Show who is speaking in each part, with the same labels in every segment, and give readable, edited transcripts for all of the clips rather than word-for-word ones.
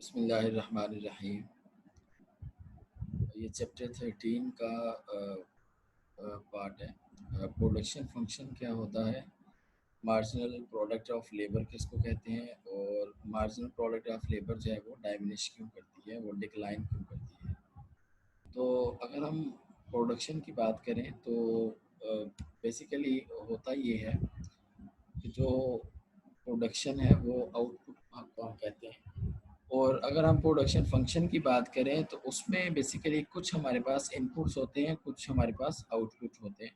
Speaker 1: बिस्मिल्लाहिर्रहमानिर्रहीम। ये चैप्टर 13 का पार्ट है। प्रोडक्शन फंक्शन क्या होता है, मार्जिनल प्रोडक्ट ऑफ लेबर किसको कहते हैं, और मार्जिनल प्रोडक्ट ऑफ लेबर जो है वो डायमिनिश क्यों करती है, वो डिक्लाइन क्यों करती है। तो अगर हम प्रोडक्शन की बात करें तो बेसिकली होता ये है कि जो प्रोडक्शन है वो आउटपुट को हम कहते हैं। और अगर हम प्रोडक्शन फंक्शन की बात करें तो उसमें बेसिकली कुछ हमारे पास इनपुट्स होते हैं, कुछ हमारे पास आउटपुट होते हैं।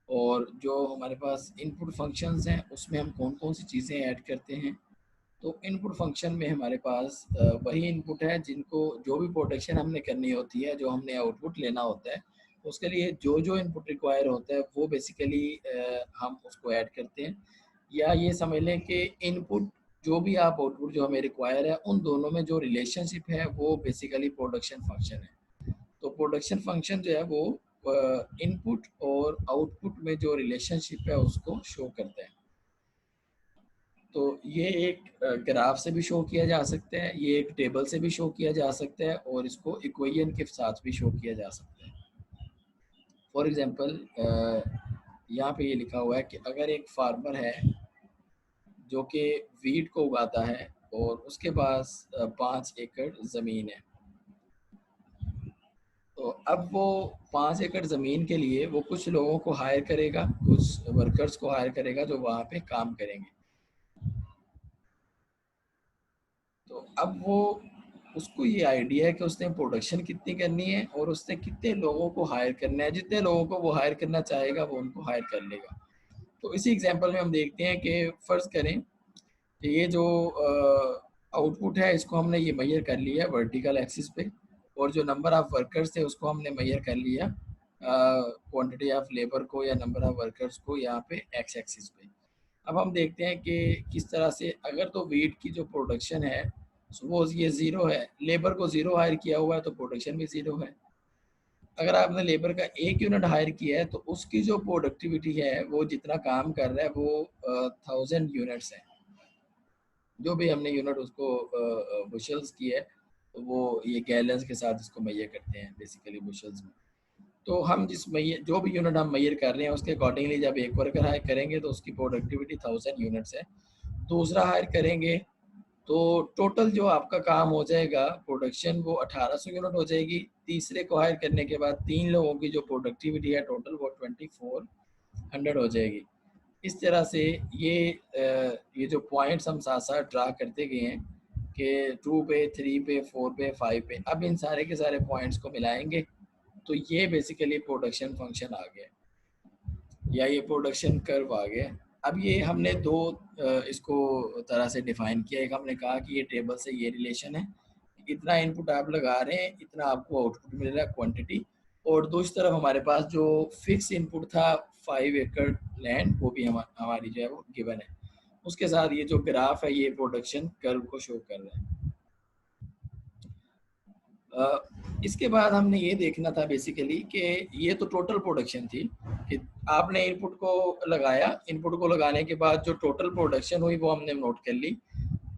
Speaker 1: और जो हमारे पास इनपुट फंक्शंस हैं उसमें हम कौन कौन सी चीज़ें ऐड करते हैं। तो इनपुट फंक्शन में हमारे पास वही इनपुट है जिनको जो भी प्रोडक्शन हमने करनी होती है, जो हमने आउटपुट लेना होता है, उसके लिए जो जो इनपुट रिक्वायर होता है वो बेसिकली हम उसको ऐड करते हैं। या ये समझ लें कि इनपुट जो भी आप आउटपुट जो हमें रिक्वायर है, उन दोनों में जो रिलेशनशिप है वो बेसिकली प्रोडक्शन फंक्शन है। तो प्रोडक्शन फंक्शन जो है वो इनपुट और आउटपुट में जो रिलेशनशिप है उसको शो करता है। तो ये एक ग्राफ से भी शो किया जा सकता है, ये एक टेबल से भी शो किया जा सकता है, और इसको इक्वेशन के साथ भी शो किया जा सकता है। फॉर एग्जांपल यहाँ पे ये लिखा हुआ है कि अगर एक फार्मर है जो कि वीट को उगाता है और उसके पास 5 एकड़ ज़मीन है। तो अब वो 5 एकड़ ज़मीन के लिए वो कुछ लोगों को हायर करेगा, कुछ वर्कर्स को हायर करेगा जो वहाँ पे काम करेंगे। तो अब वो उसको ये आइडिया है कि उसने प्रोडक्शन कितनी करनी है और उसने कितने लोगों को हायर करना है। जितने लोगों को वो हायर करना चाहेगा वो उनको हायर कर लेगा। तो इसी एग्जांपल में हम देखते हैं कि फ़र्ज़ करें कि ये जो आउटपुट है इसको हमने ये मेजर कर लिया वर्टिकल एक्सिस पे, और जो नंबर ऑफ़ वर्कर्स थे उसको हमने मेजर कर लिया क्वांटिटी ऑफ लेबर को या नंबर ऑफ़ वर्कर्स को यहाँ पे एक्स एक्सिस पे। अब हम देखते हैं कि किस तरह से, अगर तो वीट की जो प्रोडक्शन है सपोज ये ज़ीरो है, लेबर को ज़ीरो हायर किया हुआ है तो प्रोडक्शन भी ज़ीरो है। अगर आपने लेबर का 1 यूनिट हायर किया है तो उसकी जो प्रोडक्टिविटी है, वो जितना काम कर रहा है वो 1000 यूनिट्स है। जो भी हमने यूनिट उसको बुशल्स की है, तो वो ये गैलन्स के साथ इसको मेजर करते हैं बेसिकली बुशल्स में। तो हम जिस मेजर जो भी यूनिट हम मेजर कर रहे हैं उसके अकॉर्डिंगली जब एक वर्कर हायर करेंगे तो उसकी प्रोडक्टिविटी 1000 यूनिट्स है। दूसरा हायर करेंगे तो टोटल जो आपका काम हो जाएगा प्रोडक्शन वो 1800 यूनिट हो जाएगी। तीसरे को हायर करने के बाद 3 लोगों की जो प्रोडक्टिविटी है टोटल वो 2400 हो जाएगी। इस तरह से ये जो पॉइंट्स हम साथ साथ ड्रा करते गए हैं कि 2 पे, 3 पे, 4 पे, 5 पे, अब इन सारे के सारे पॉइंट्स को मिलाएंगे तो ये बेसिकली प्रोडक्शन फंक्शन आ गया या ये प्रोडक्शन कर्व आ गया। अब ये हमने दो इसको तरह से डिफाइन किया। एक हमने कहा कि ये टेबल से ये रिलेशन है, इतना इनपुट आप लगा रहे हैं इतना आपको आउटपुट मिल रहा है क्वांटिटी। और दूसरी तरफ हमारे पास जो फिक्स इनपुट था 5 एकड़ लैंड, वो भी हमारी जो है वो गिवन है। उसके साथ ये जो ग्राफ है ये प्रोडक्शन कर्व को शो कर रहा है। इसके बाद हमने ये देखना था बेसिकली कि ये तो टोटल प्रोडक्शन थी कि आपने इनपुट को लगाया, इनपुट को लगाने के बाद जो टोटल प्रोडक्शन हुई वो हमने नोट कर ली।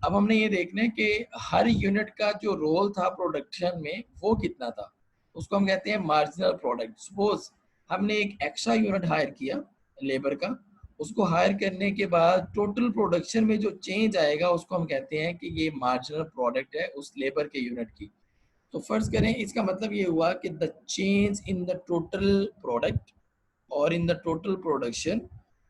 Speaker 1: अब हमने ये देखना है कि हर यूनिट का जो रोल था प्रोडक्शन में वो कितना था, उसको हम कहते हैं मार्जिनल प्रोडक्ट। सपोज हमने एक एक्स्ट्रा यूनिट हायर किया लेबर का, उसको हायर करने के बाद टोटल प्रोडक्शन में जो चेंज आएगा उसको हम कहते हैं कि ये मार्जिनल प्रोडक्ट है उस लेबर के यूनिट की। तो फर्ज करें इसका मतलब ये हुआ कि the change in the total product और in the total production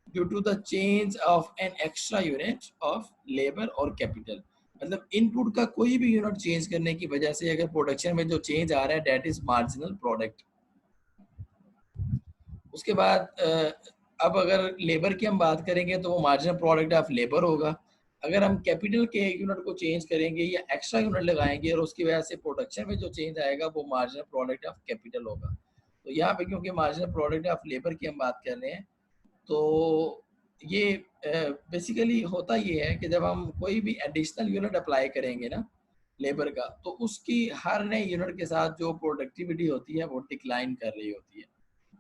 Speaker 1: due to the change of an extra unit of labour और कैपिटल। मतलब इनपुट का कोई भी यूनिट चेंज करने की वजह से अगर प्रोडक्शन में जो चेंज आ रहा है दैट इज मार्जिनल प्रोडक्ट। उसके बाद अब अगर लेबर की हम बात करेंगे तो वो मार्जिनल प्रोडक्ट ऑफ लेबर होगा। अगर हम कैपिटल के एक यूनिट को चेंज करेंगे या एक्स्ट्रा यूनिट लगाएंगे और उसकी वजह से प्रोडक्शन में जो चेंज आएगा वो मार्जिनल प्रोडक्ट ऑफ कैपिटल होगा। तो यहाँ पे क्योंकि मार्जिनल प्रोडक्ट ऑफ लेबर की हम बात कर रहे हैं तो ये बेसिकली होता ये है कि जब हम कोई भी एडिशनल यूनिट अप्लाई करेंगे ना लेबर का, तो उसकी हर नए यूनिट के साथ जो प्रोडक्टिविटी होती है वो डिक्लाइन कर रही होती है।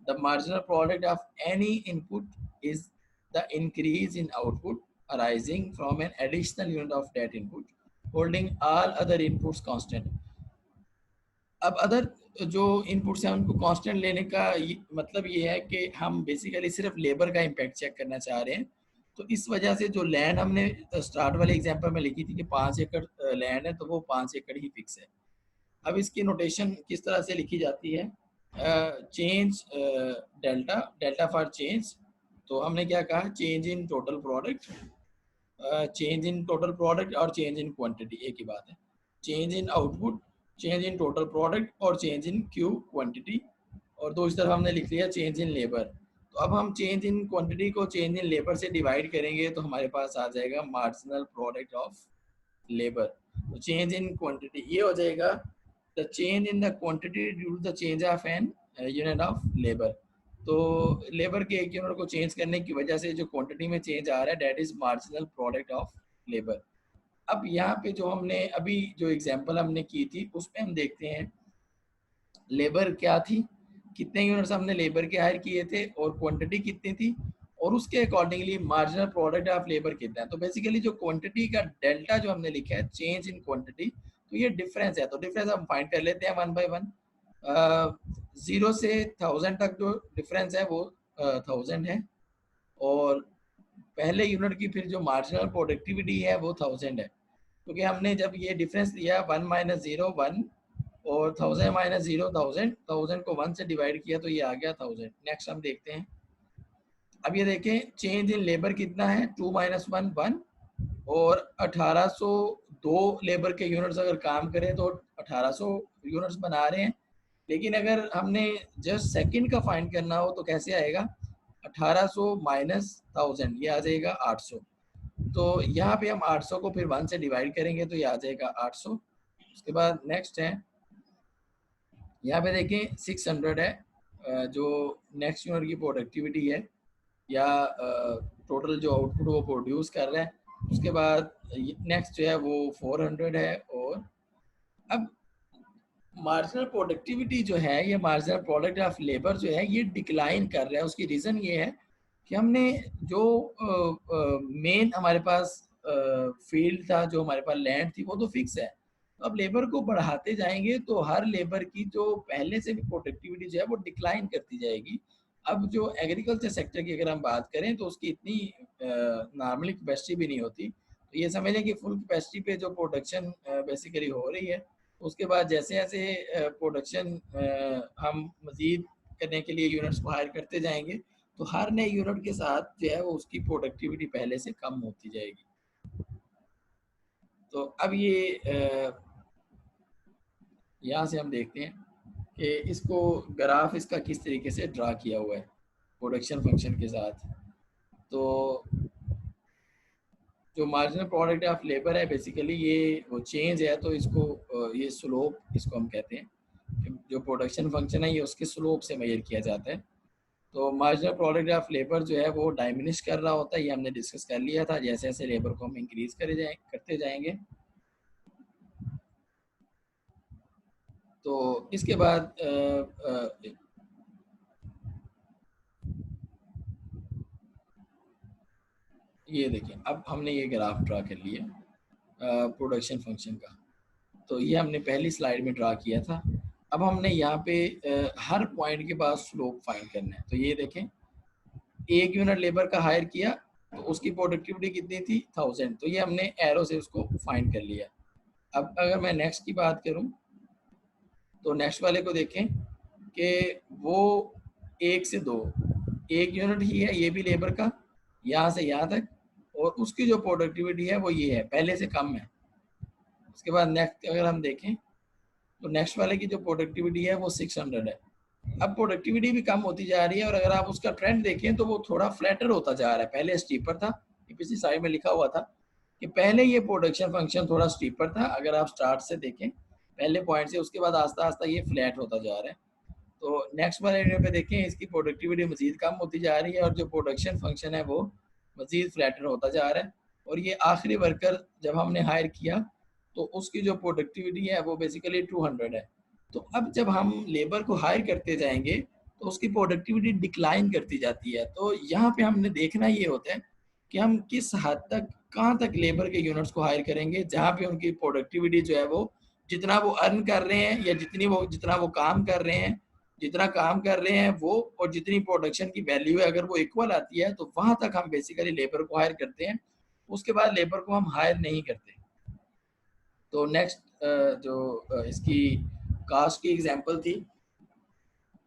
Speaker 1: The marginal product of any input is the increase in output arising from an additional unit of that input, holding all other inputs constant. अब अदर जो इनपुट्स हैं उनको कांस्टेंट लेने का मतलब ये है कि हम बेसिकली सिर्फ लेबर का इम्पैक्ट चेक करना चाह रहे हैं। तो इस वजह से जो लैंड हमने स्टार्ट वाले एग्जांपल में लिखी थी कि 5 एकड़ लैंड है, तो वो 5 एकड़ ही फिक्स है। अब इसकी नोटेशन किस तरह से लिखी जाती है, change delta, delta for change. तो हमने क्या कहा, change in total product, change in total product और चेंज इन क्वांटिटी एक ही बात है। Change in output, change in total product और चेंज इन क्यू क्वांटिटी, और दूसरी तरफ हमने लिख लिया चेंज इन लेबर। तो अब हम चेंज इन क्वांटिटी को चेंज इन लेबर से डिवाइड करेंगे तो हमारे पास आ जाएगा मार्जिनल प्रोडक्ट ऑफ लेबर। तो चेंज इन क्वांटिटी ये हो जाएगा the change in the quantity due to the change of an unit of labour. तो लेबर के एक यूनिट को चेंज करने की वजह से जो क्वांटिटी में चेंज आ रहा है that is marginal product of labour. अब यहाँ पे जो हमने अभी जो एग्जांपल हमने की थी उसमें हम देखते हैं लेबर क्या थी, कितने यूनिट्स हमने लेबर के हायर किए थे और क्वांटिटी कितनी थी, और उसके accordingly marginal product of labour कितना है। तो बेसिकली जो क्वांटिटी का डेल्टा जो हमने लिखा है चेंज इन क्वांटिटी, तो ये डिफरेंस है। तो डिफरेंस हम फाइंड कर लेते हैं वन बाय वन। 0 से 1000 तक जो डिफरेंस है वो 1000 है, और पहले यूनिट की फिर जो मार्जिनल प्रोडक्टिविटी है वो 1000 है, क्योंकि हमने जब ये डिफरेंस लिया 1 माइनस 0 1 और 1000 माइनस 0 1000, 1000 को 1 से डिवाइड किया तो ये आ गया 1000। नेक्स्ट हम देखते हैं, अब ये देखें चेंज इन लेबर कितना है 2 माइनस 1 1, और 1802 लेबर के यूनिट्स अगर काम करें तो 1800 यूनिट्स बना रहे हैं। लेकिन अगर हमने जस्ट सेकंड का फाइंड करना हो तो कैसे आएगा, 1800 माइनस 1000 ये आ जाएगा 800। तो यहाँ पे हम 800 को फिर 1 से डिवाइड करेंगे तो ये आ जाएगा 800। उसके बाद नेक्स्ट है, यहाँ पे देखें 600 है जो नेक्स्ट यूनिट की प्रोडक्टिविटी है या टोटल जो आउटपुट वो प्रोड्यूस कर रहा है। उसके बाद नेक्स्ट जो है वो 400 है। और अब मार्जिनल प्रोडक्टिविटी जो है, ये मार्जिनल प्रोडक्ट ऑफ लेबर जो है ये डिक्लाइन कर रहा है। उसकी रीज़न ये है कि हमने जो मेन हमारे पास फील्ड था, जो हमारे पास लैंड थी वो तो फिक्स है। तो अब लेबर को बढ़ाते जाएंगे तो हर लेबर की जो पहले से भी प्रोडक्टिविटी जो है वो डिक्लाइन करती जाएगी। अब जो एग्रीकल्चर सेक्टर की अगर हम बात करें तो उसकी इतनी नॉर्मली कैपेसिटी भी नहीं होती। तो ये समझ लें कि फुल कैपेसिटी पे जो प्रोडक्शन बेसिकली हो रही है, उसके बाद जैसे जैसे प्रोडक्शन हम मज़ीद करने के लिए यूनिट्स को हायर करते जाएंगे तो हर नए यूनिट के साथ जो है वो उसकी प्रोडक्टिविटी पहले से कम होती जाएगी। तो अब ये यहाँ से हम देखते हैं कि इसको ग्राफ इसका किस तरीके से ड्रा किया हुआ है प्रोडक्शन फंक्शन के साथ। तो जो मार्जिनल प्रोडक्ट ऑफ लेबर है बेसिकली ये वो चेंज है, तो इसको ये स्लोप इसको हम कहते हैं। जो प्रोडक्शन फंक्शन है ये उसके स्लोप से मेजर किया जाता है। तो मार्जिनल प्रोडक्ट ऑफ लेबर जो है वो डायमिनिश कर रहा होता है, ये हमने डिस्कस कर लिया था। जैसे जैसे लेबर को हम इंक्रीज करते जाएंगे। तो इसके बाद ये देखिए अब हमने ये ग्राफ ड्रा कर लिया प्रोडक्शन फंक्शन का। तो ये हमने पहली स्लाइड में ड्रा किया था। अब हमने यहाँ पे हर पॉइंट के पास स्लोप फाइंड करना है। तो ये देखें एक यूनिट लेबर का हायर किया तो उसकी प्रोडक्टिविटी कितनी थी 1000, तो ये हमने एरो से उसको फाइंड कर लिया। अब अगर मैं नेक्स्ट की बात करूं तो नेक्स्ट वाले को देखें कि वो 1 से 2 एक यूनिट ही है ये भी लेबर का यहाँ से यहाँ तक, और उसकी जो प्रोडक्टिविटी है वो ये है पहले से कम है। उसके बाद नेक्स्ट अगर हम देखें तो नेक्स्ट वाले की जो प्रोडक्टिविटी है वो 600 है। अब प्रोडक्टिविटी भी कम होती जा रही है, और अगर आप उसका ट्रेंड देखें तो वो थोड़ा फ्लैटर होता जा रहा है। पहले स्टीपर था, पिछली साइड में लिखा हुआ था कि पहले ये प्रोडक्शन फंक्शन थोड़ा स्टीपर था अगर आप स्टार्ट से देखें पहले पॉइंट से, उसके बाद आस्ता आस्ता ये फ्लैट होता जा रहा है। तो नेक्स्ट वाले एरिया पे देखें इसकी प्रोडक्टिविटी मजीद कम होती जा रही है और जो प्रोडक्शन फंक्शन है वो मजीद फ्लैटर होता जा रहा है। और ये आखिरी वर्कर जब हमने हायर किया तो उसकी जो प्रोडक्टिविटी है वो बेसिकली 200 है। तो अब जब हम लेबर को हायर करते जाएंगे तो उसकी प्रोडक्टिविटी डिक्लाइन करती जाती है। तो यहाँ पे हमने देखना ये होता है कि हम किस हद तक कहाँ तक लेबर के यूनिट्स को हायर करेंगे जहाँ पे उनकी प्रोडक्टिविटी जो है वो जितना वो अर्न कर रहे हैं या जितना वो काम कर रहे हैं, जितना काम कर रहे हैं वो और जितनी प्रोडक्शन की वैल्यू है अगर वो इक्वल आती है तो वहां तक हम बेसिकली लेबर को हायर करते हैं। उसके बाद लेबर को हम हायर नहीं करते। तो नेक्स्ट जो इसकी कास्ट की एग्जांपल थी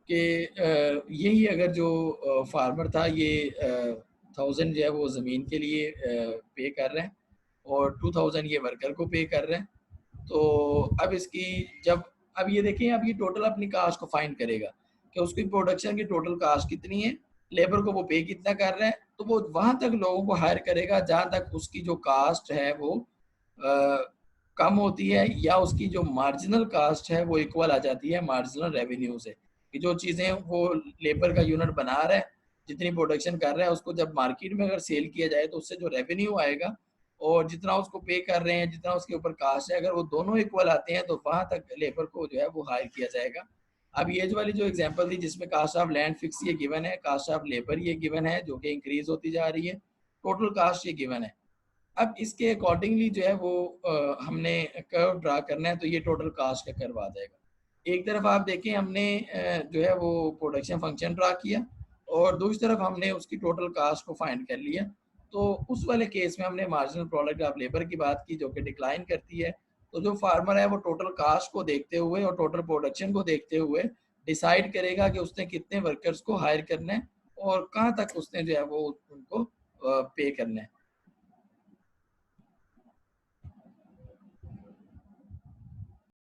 Speaker 1: कि यही अगर जो फार्मर था ये 1000 जो है वो ज़मीन के लिए पे कर रहे हैं और 2000 ये वर्कर को पे कर रहे हैं। तो अब इसकी जब अब ये देखें, अब ये टोटल अपनी कास्ट को फाइंड करेगा कि उसकी प्रोडक्शन की टोटल कास्ट कितनी है, लेबर को वो पे कितना कर रहा है, तो वो वहां तक लोगों को हायर करेगा जहां तक उसकी जो कास्ट है वो कम होती है या उसकी जो मार्जिनल कास्ट है वो इक्वल आ जाती है मार्जिनल रेवेन्यू से। कि जो चीज़ें वो लेबर का यूनिट बना रहा है, जितनी प्रोडक्शन कर रहा है, उसको जब मार्केट में अगर सेल किया जाए तो उससे जो रेवेन्यू आएगा और जितना उसको पे कर रहे हैं, जितना उसके ऊपर कास्ट है, अगर वो दोनों इक्वल आते हैं तो वहां तक लेबर को जो है वो हायर किया जाएगा। अब ये जो वाली जो एग्जांपल थी जिसमें कास्ट ऑफ लैंड फिक्स ये गिवन है, कास्ट ऑफ लेबर ये गिवन है जो कि इंक्रीज होती जा रही है, टोटल कास्ट ये गिवन है। अब इसके अकॉर्डिंगली जो है वो हमने कर्व ड्रा करना है तो ये टोटल कास्ट का कर्व आ जाएगा। एक तरफ आप देखें हमने जो है वो प्रोडक्शन फंक्शन ड्रा किया और दूसरी तरफ हमने उसकी टोटल कास्ट को फाइंड कर लिया। तो उस वाले केस में हमने मार्जिनल प्रोडक्ट ऑफ लेबर की बात की जो कि डिक्लाइन करती है। तो जो फार्मर है वो टोटल कास्ट को देखते हुए और टोटल प्रोडक्शन को देखते हुए डिसाइड करेगा कि उसने कितने वर्कर्स को हायर करना है और कहाँ तक उसने जो है वो उनको पे करना है।